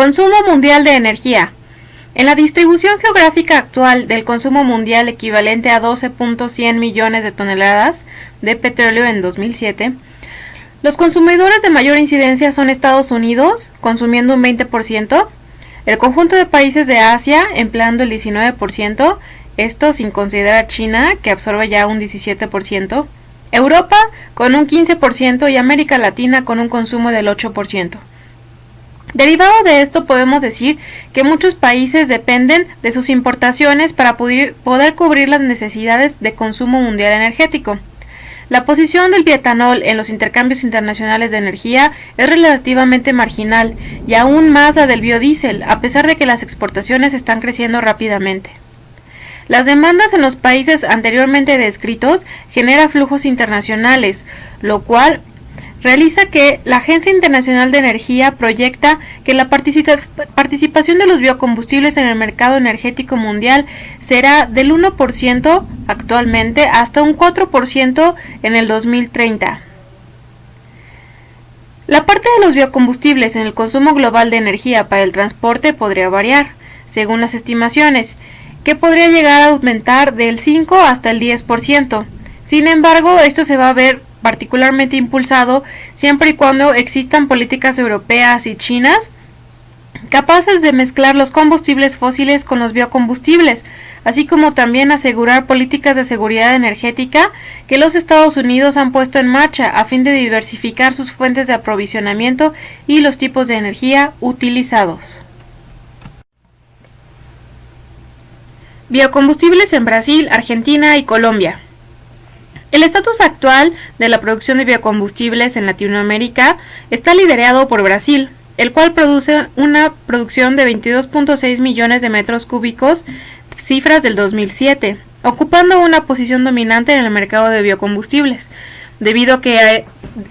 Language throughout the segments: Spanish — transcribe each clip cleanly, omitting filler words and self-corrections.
Consumo mundial de energía. En la distribución geográfica actual del consumo mundial equivalente a 12.100 millones de toneladas de petróleo en 2007, los consumidores de mayor incidencia son Estados Unidos, consumiendo un 20%, el conjunto de países de Asia, empleando el 19%, esto sin considerar China, que absorbe ya un 17%, Europa con un 15% y América Latina con un consumo del 8%. Derivado de esto podemos decir que muchos países dependen de sus importaciones para poder cubrir las necesidades de consumo mundial energético. La posición del bioetanol en los intercambios internacionales de energía es relativamente marginal y aún más la del biodiesel, a pesar de que las exportaciones están creciendo rápidamente. Las demandas en los países anteriormente descritos generan flujos internacionales, lo cual realiza que la Agencia Internacional de Energía proyecta que la participación de los biocombustibles en el mercado energético mundial será del 1% actualmente hasta un 4% en el 2030. La parte de los biocombustibles en el consumo global de energía para el transporte podría variar, según las estimaciones, que podría llegar a aumentar del 5 hasta el 10%. Sin embargo, esto se va a ver particularmente impulsado siempre y cuando existan políticas europeas y chinas capaces de mezclar los combustibles fósiles con los biocombustibles, así como también asegurar políticas de seguridad energética que los Estados Unidos han puesto en marcha a fin de diversificar sus fuentes de aprovisionamiento y los tipos de energía utilizados. Biocombustibles en Brasil, Argentina y Colombia. El estatus actual de la producción de biocombustibles en Latinoamérica está liderado por Brasil, el cual produce una producción de 22.6 millones de metros cúbicos, cifras del 2007, ocupando una posición dominante en el mercado de biocombustibles, debido a que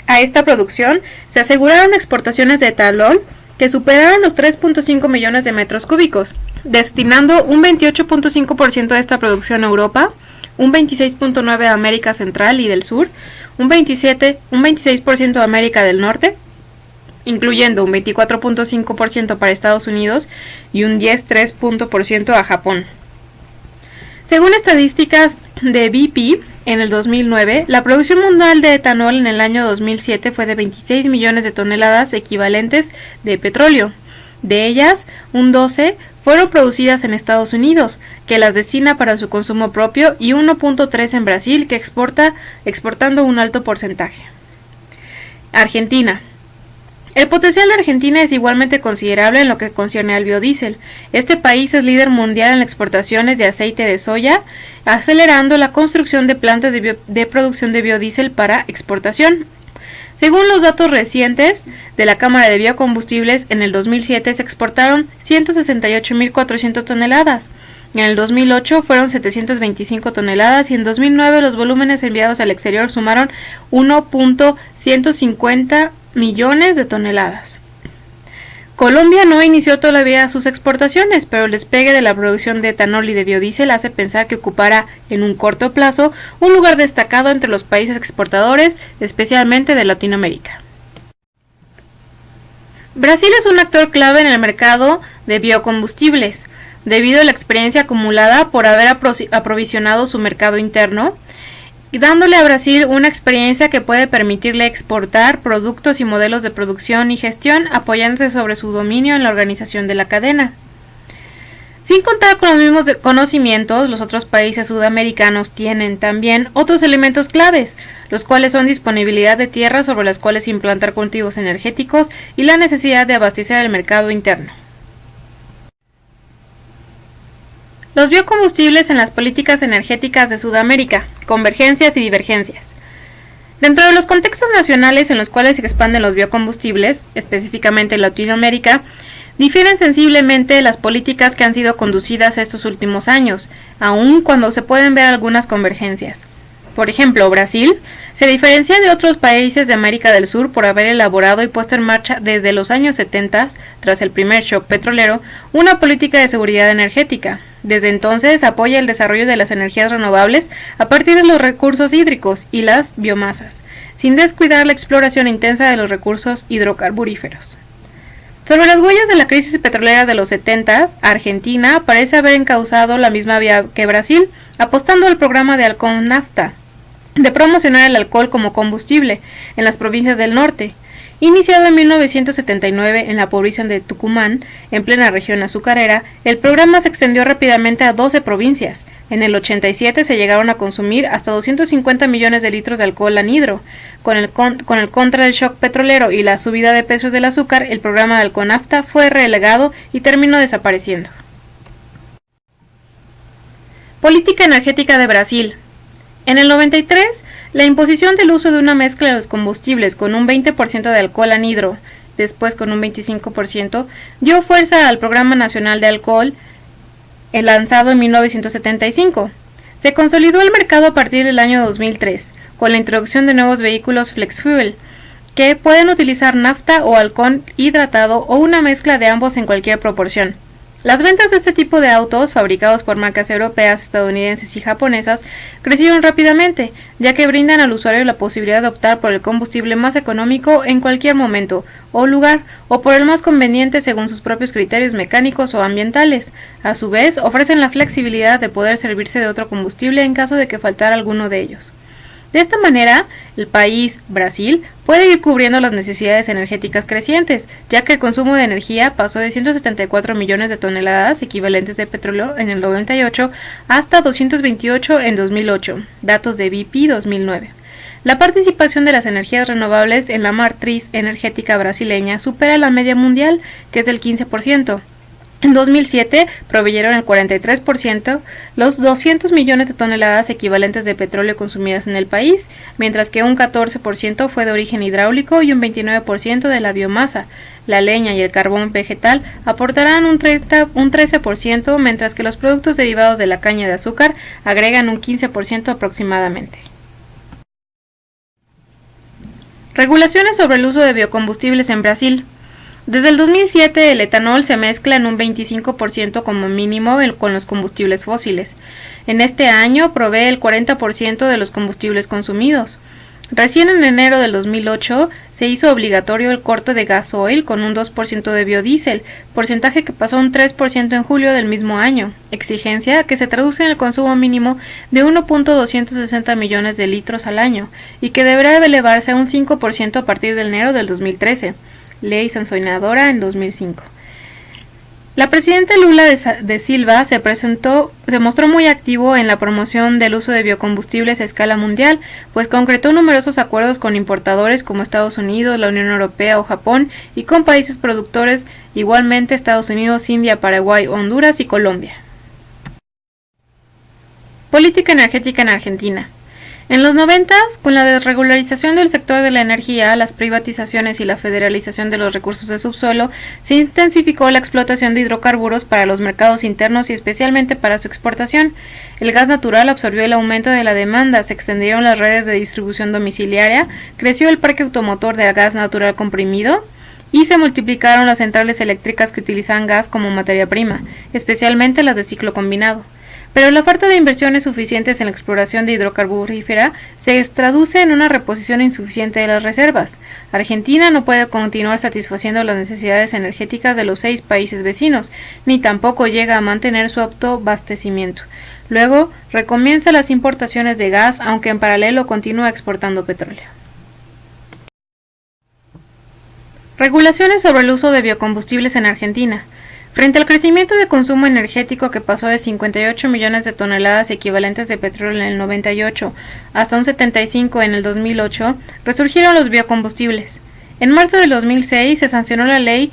a esta producción se aseguraron exportaciones de etanol que superaron los 3.5 millones de metros cúbicos, destinando un 28.5% de esta producción a Europa, un 26.9% a América Central y del Sur, un 26% a América del Norte, incluyendo un 24.5% para Estados Unidos y un 10.3% a Japón. Según estadísticas de BP, en el 2009, la producción mundial de etanol en el año 2007 fue de 26 millones de toneladas equivalentes de petróleo. De ellas, un 12 fueron producidas en Estados Unidos, que las destina para su consumo propio, y 1.3 en Brasil, que exportando un alto porcentaje. Argentina. El potencial de Argentina es igualmente considerable en lo que concierne al biodiesel. Este país es líder mundial en las exportaciones de aceite de soya, acelerando la construcción de plantas de producción de biodiesel para exportación. Según los datos recientes de la Cámara de Biocombustibles, en el 2007 se exportaron 168.400 toneladas, en el 2008 fueron 725 toneladas y en 2009 los volúmenes enviados al exterior sumaron 1.150 millones de toneladas. Colombia no inició todavía sus exportaciones, pero el despegue de la producción de etanol y de biodiesel hace pensar que ocupará en un corto plazo un lugar destacado entre los países exportadores, especialmente de Latinoamérica. Brasil es un actor clave en el mercado de biocombustibles, debido a la experiencia acumulada por haber aprovisionado su mercado interno, y dándole a Brasil una experiencia que puede permitirle exportar productos y modelos de producción y gestión, apoyándose sobre su dominio en la organización de la cadena. Sin contar con los mismos conocimientos, los otros países sudamericanos tienen también otros elementos claves, los cuales son disponibilidad de tierras sobre las cuales implantar cultivos energéticos y la necesidad de abastecer el mercado interno. Los biocombustibles en las políticas energéticas de Sudamérica, convergencias y divergencias. Dentro de los contextos nacionales en los cuales se expanden los biocombustibles, específicamente en Latinoamérica, difieren sensiblemente las políticas que han sido conducidas estos últimos años, aun cuando se pueden ver algunas convergencias. Por ejemplo, Brasil se diferencia de otros países de América del Sur por haber elaborado y puesto en marcha desde los años 70, tras el primer shock petrolero, una política de seguridad energética. Desde entonces apoya el desarrollo de las energías renovables a partir de los recursos hídricos y las biomasas, sin descuidar la exploración intensa de los recursos hidrocarburíferos. Sobre las huellas de la crisis petrolera de los 70, Argentina parece haber encauzado la misma vía que Brasil, apostando al programa de Halcón NAFTA, de promocionar el alcohol como combustible en las provincias del norte. Iniciado en 1979 en la provincia de Tucumán, en plena región azucarera, el programa se extendió rápidamente a 12 provincias. En el 87 se llegaron a consumir hasta 250 millones de litros de alcohol anhidro. Con el contra del shock petrolero y la subida de precios del azúcar, el programa de Alconafta fue relegado y terminó desapareciendo. Política energética de Brasil. En el 93, la imposición del uso de una mezcla de los combustibles con un 20% de alcohol anhidro, después con un 25%, dio fuerza al Programa Nacional de Alcohol, lanzado en 1975. Se consolidó el mercado a partir del año 2003, con la introducción de nuevos vehículos flex fuel, que pueden utilizar nafta o alcohol hidratado o una mezcla de ambos en cualquier proporción. Las ventas de este tipo de autos, fabricados por marcas europeas, estadounidenses y japonesas, crecieron rápidamente, ya que brindan al usuario la posibilidad de optar por el combustible más económico en cualquier momento o lugar, o por el más conveniente según sus propios criterios mecánicos o ambientales. A su vez, ofrecen la flexibilidad de poder servirse de otro combustible en caso de que faltara alguno de ellos. De esta manera, el país, Brasil, puede ir cubriendo las necesidades energéticas crecientes, ya que el consumo de energía pasó de 174 millones de toneladas equivalentes de petróleo en el 98 hasta 228 en 2008, datos de BP 2009. La participación de las energías renovables en la matriz energética brasileña supera la media mundial, que es del 15%. En 2007 proveyeron el 43%, los 200 millones de toneladas equivalentes de petróleo consumidas en el país, mientras que un 14% fue de origen hidráulico y un 29% de la biomasa. La leña y el carbón vegetal aportarán un 13%, mientras que los productos derivados de la caña de azúcar agregan un 15% aproximadamente. Regulaciones sobre el uso de biocombustibles en Brasil. Desde el 2007 el etanol se mezcla en un 25% como mínimo con los combustibles fósiles. En este año provee el 40% de los combustibles consumidos. Recién en enero del 2008 se hizo obligatorio el corte de gasoil con un 2% de biodiesel, porcentaje que pasó a un 3% en julio del mismo año, exigencia que se traduce en el consumo mínimo de 1.260 millones de litros al año y que deberá elevarse a un 5% a partir de enero del 2013. Ley sancionadora en 2005. La presidenta Lula de Silva se mostró muy activo en la promoción del uso de biocombustibles a escala mundial, pues concretó numerosos acuerdos con importadores como Estados Unidos, la Unión Europea o Japón, y con países productores, igualmente Estados Unidos, India, Paraguay, Honduras y Colombia. Política energética en Argentina. En los 90, con la desregularización del sector de la energía, las privatizaciones y la federalización de los recursos de subsuelo, se intensificó la explotación de hidrocarburos para los mercados internos y especialmente para su exportación. El gas natural absorbió el aumento de la demanda, se extendieron las redes de distribución domiciliaria, creció el parque automotor de gas natural comprimido y se multiplicaron las centrales eléctricas que utilizan gas como materia prima, especialmente las de ciclo combinado. Pero la falta de inversiones suficientes en la exploración de hidrocarburífera se traduce en una reposición insuficiente de las reservas. Argentina no puede continuar satisfaciendo las necesidades energéticas de los 6 países vecinos, ni tampoco llega a mantener su autoabastecimiento. Luego, recomienza las importaciones de gas, aunque en paralelo continúa exportando petróleo. Regulaciones sobre el uso de biocombustibles en Argentina. Frente al crecimiento de consumo energético que pasó de 58 millones de toneladas equivalentes de petróleo en el 98 hasta un 75 en el 2008, resurgieron los biocombustibles. En marzo del 2006 se sancionó la ley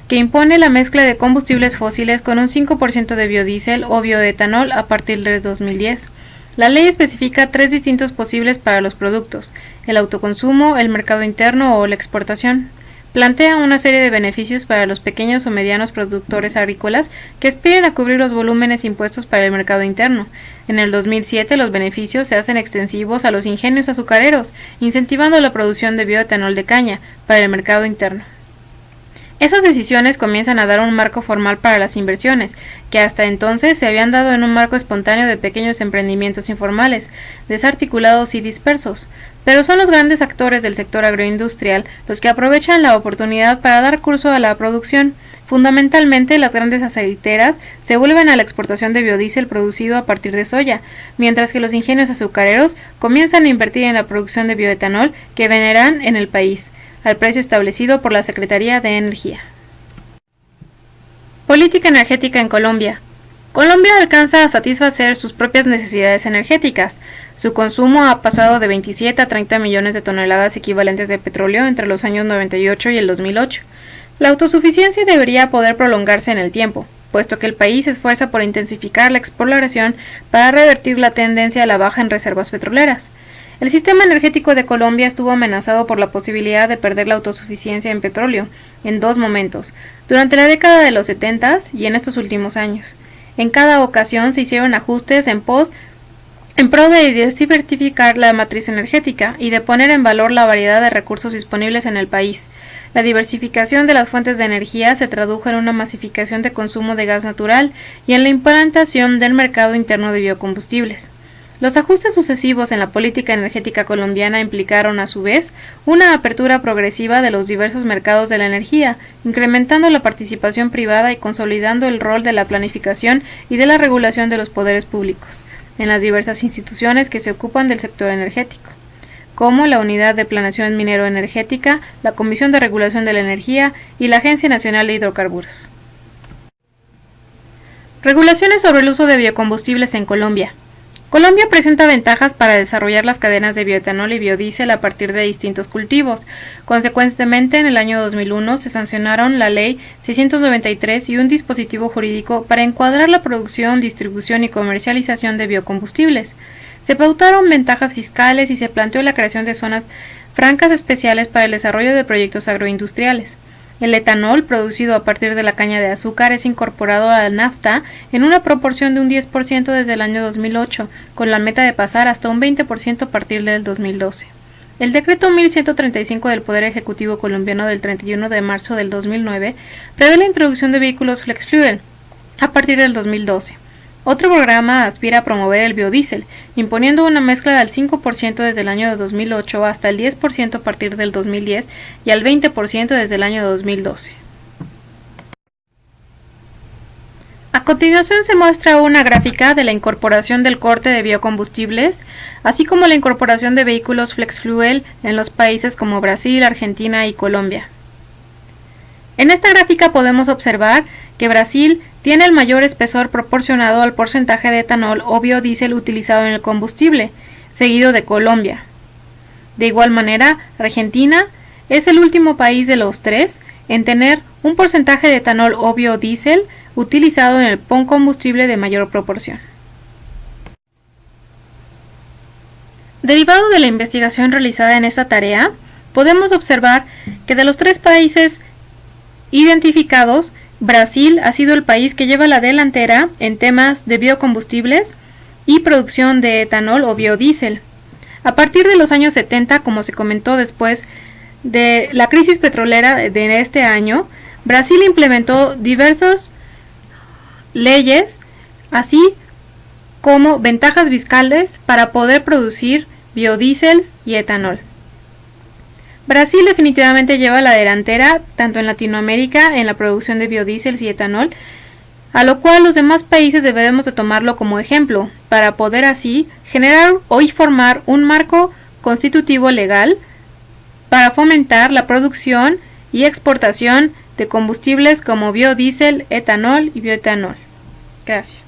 que impone la mezcla de combustibles fósiles con un 5% de biodiesel o bioetanol a partir de 2010. La ley especifica 3 distintos posibles para los productos: el autoconsumo, el mercado interno o la exportación. Plantea una serie de beneficios para los pequeños o medianos productores agrícolas que aspiran a cubrir los volúmenes impuestos para el mercado interno. En el 2007 los beneficios se hacen extensivos a los ingenios azucareros, incentivando la producción de bioetanol de caña para el mercado interno. Esas decisiones comienzan a dar un marco formal para las inversiones, que hasta entonces se habían dado en un marco espontáneo de pequeños emprendimientos informales, desarticulados y dispersos. Pero son los grandes actores del sector agroindustrial los que aprovechan la oportunidad para dar curso a la producción. Fundamentalmente, las grandes aceiteras se vuelven a la exportación de biodiesel producido a partir de soya, mientras que los ingenios azucareros comienzan a invertir en la producción de bioetanol que venderán en el país, al precio establecido por la Secretaría de Energía. Política energética en Colombia. Colombia alcanza a satisfacer sus propias necesidades energéticas. Su consumo ha pasado de 27 a 30 millones de toneladas equivalentes de petróleo entre los años 98 y el 2008. La autosuficiencia debería poder prolongarse en el tiempo, puesto que el país se esfuerza por intensificar la exploración para revertir la tendencia a la baja en reservas petroleras. El sistema energético de Colombia estuvo amenazado por la posibilidad de perder la autosuficiencia en petróleo en dos momentos, durante la década de los 70 y en estos últimos años. En cada ocasión se hicieron ajustes en pro de diversificar la matriz energética y de poner en valor la variedad de recursos disponibles en el país. La diversificación de las fuentes de energía se tradujo en una masificación de consumo de gas natural y en la implantación del mercado interno de biocombustibles. Los ajustes sucesivos en la política energética colombiana implicaron, a su vez, una apertura progresiva de los diversos mercados de la energía, incrementando la participación privada y consolidando el rol de la planificación y de la regulación de los poderes públicos en las diversas instituciones que se ocupan del sector energético, como la Unidad de Planeación Minero-Energética, la Comisión de Regulación de la Energía y la Agencia Nacional de Hidrocarburos. Regulaciones sobre el uso de biocombustibles en Colombia. Colombia presenta ventajas para desarrollar las cadenas de bioetanol y biodiesel a partir de distintos cultivos. Consecuentemente, en el año 2001 se sancionaron la Ley 693 y un dispositivo jurídico para encuadrar la producción, distribución y comercialización de biocombustibles. Se pautaron ventajas fiscales y se planteó la creación de zonas francas especiales para el desarrollo de proyectos agroindustriales. El etanol, producido a partir de la caña de azúcar, es incorporado a la nafta en una proporción de un 10% desde el año 2008, con la meta de pasar hasta un 20% a partir del 2012. El decreto 1135 del Poder Ejecutivo colombiano del 31 de marzo del 2009 prevé la introducción de vehículos flex fuel a partir del 2012. Otro programa aspira a promover el biodiesel, imponiendo una mezcla del 5% desde el año 2008 hasta el 10% a partir del 2010 y al 20% desde el año 2012. A continuación se muestra una gráfica de la incorporación del corte de biocombustibles, así como la incorporación de vehículos flex fuel en los países como Brasil, Argentina y Colombia. En esta gráfica podemos observar que Brasil tiene el mayor espesor proporcionado al porcentaje de etanol o biodiesel utilizado en el combustible, seguido de Colombia. De igual manera, Argentina es el último país de los tres en tener un porcentaje de etanol o biodiesel utilizado en el combustible de mayor proporción. Derivado de la investigación realizada en esta tarea, podemos observar que de los tres países identificados, Brasil ha sido el país que lleva la delantera en temas de biocombustibles y producción de etanol o biodiesel. A partir de los años 70, como se comentó después de la crisis petrolera de este año, Brasil implementó diversas leyes, así como ventajas fiscales para poder producir biodiesel y etanol. Brasil definitivamente lleva la delantera tanto en Latinoamérica en la producción de biodiesel y etanol, a lo cual los demás países debemos de tomarlo como ejemplo para poder así generar o formar un marco constitutivo legal para fomentar la producción y exportación de combustibles como biodiesel, etanol y bioetanol. Gracias.